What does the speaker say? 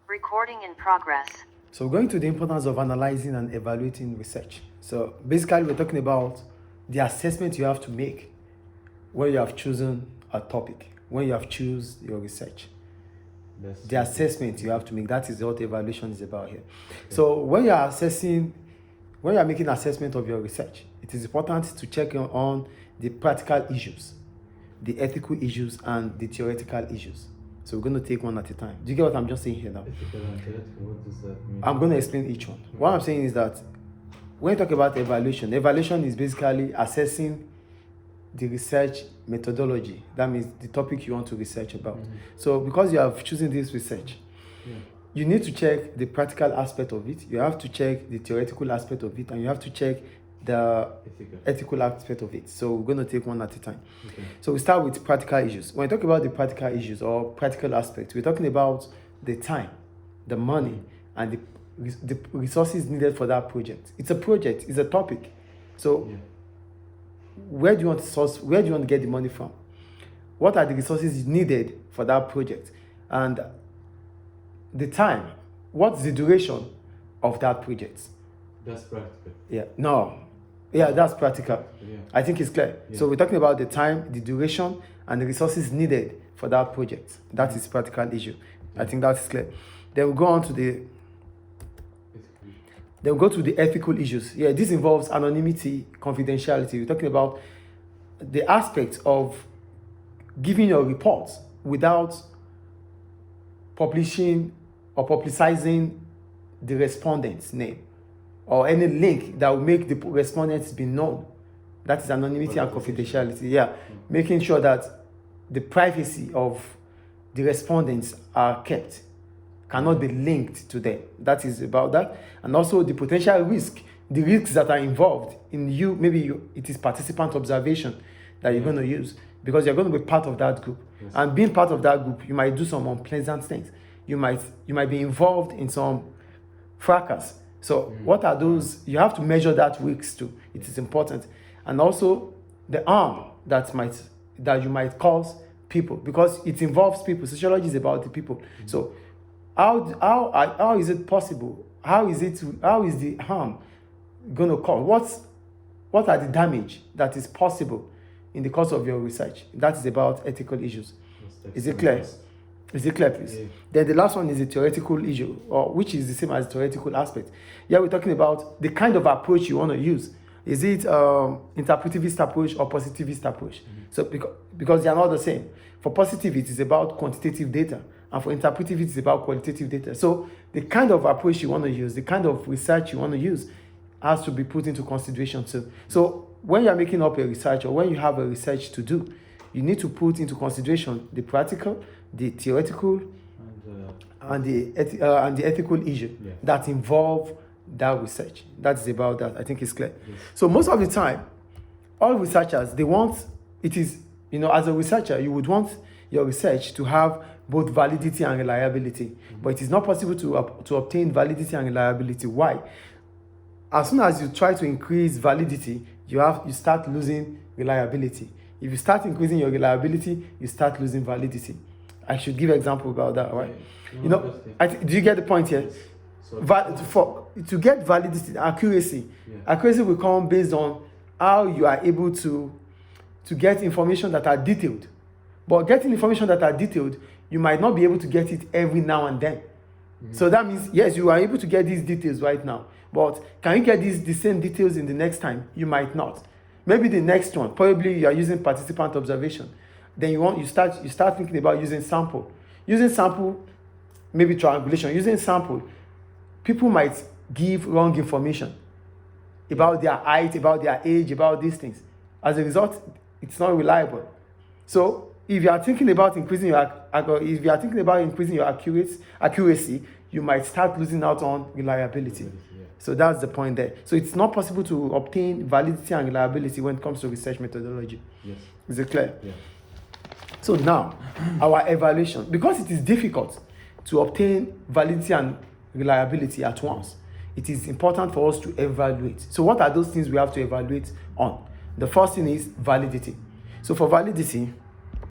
Recording in progress. So we're going to the importance of analyzing and evaluating research. So basically we're talking about the assessment you have to make when you have chosen a topic, when you have chosen your research. The assessment you have to make, that is what evaluation is about here. Okay. So when you are making assessment of your research, it is important to check on the practical issues, the ethical issues, and the theoretical issues. So we're going to take one at a time. Do you get what I'm just saying here now? What does that mean? I'm going to explain each one. What I'm saying is that when you talk about evaluation is basically assessing the research methodology. That means the topic you want to research about. Mm-hmm. So because you have chosen this research, you need to check the practical aspect of it, you have to check the theoretical aspect of it, and you have to check the ethical aspect of it. So we're going to take one at a time. Okay. So we start with practical issues. When we talk about the practical issues or practical aspects, we're talking about the time, the money, and the resources needed for that project. It's a project, it's a topic. So where do you want to get the money from? What are the resources needed for that project? And the time, what's the duration of that project? That's practical. That's practical. Yeah. I think it's clear. Yeah. So we're talking about the time, the duration, and the resources needed for that project. That is practical issue. Yeah. I think that's clear. Then we'll go on to the ethical issues. Yeah, this involves anonymity, confidentiality. We're talking about the aspect of giving your reports without publishing or publicizing the respondent's name or any link that will make the respondents be known. That is anonymity and confidentiality. Yeah, making sure that the privacy of the respondents are kept, cannot be linked to them. That is about that. And also the potential risk, the risks that are involved in it is participant observation that you're going to use, because you're going to be part of that group. Yes. And being part of that group, you might do some unpleasant things. You might be involved in some fracas. So what are those? You have to measure that risk too. It is important. And also the harm that you might cause people, because it involves people. Sociology is about the people. So how is it possible? How is the harm going to cause? What are the damage that is possible in the course of your research? That is about ethical issues. Is it clear? Is it clear, please? Yeah. Then the last one is the theoretical issue, which is the same as the theoretical aspect. Yeah, we're talking about the kind of approach you want to use. Is it interpretivist approach or positivist approach? Mm-hmm. So because they are not the same. For positive, it is about quantitative data, and for interpretive, it is about qualitative data. So the kind of approach you want to use, the kind of research you want to use, has to be put into consideration too. So when you are making up a research, or when you have a research to do, you need to put into consideration the practical, the theoretical, and the ethical issue that involve that research. That is about that. I think it's clear. Yes. So most of the time, all researchers, as a researcher, you would want your research to have both validity and reliability. Mm-hmm. But it is not possible to obtain validity and reliability. Why? As soon as you try to increase validity, you start losing reliability. If you start increasing your reliability, you start losing validity. I should give an example about that, right? Do you get the point here? Yes. To get validity, accuracy will come based on how you are able to get information that are detailed. But getting information that are detailed, you might not be able to get it every now and then. Mm-hmm. So that means, yes, you are able to get these details right now. But can you get the same details in the next time? You might not. Maybe the next one, probably you are using participant observation. Then you start thinking about using sample. Using sample, maybe triangulation. Using sample, people might give wrong information about their height, about their age, about these things. As a result, it's not reliable. So if you are thinking about increasing your accuracy, you might start losing out on reliability. So that's the point there. So it's not possible to obtain validity and reliability when it comes to research methodology. Yes. Is it clear? Yeah. So now, our evaluation, because it is difficult to obtain validity and reliability at once, it is important for us to evaluate. So what are those things we have to evaluate on? The first thing is validity. So for validity,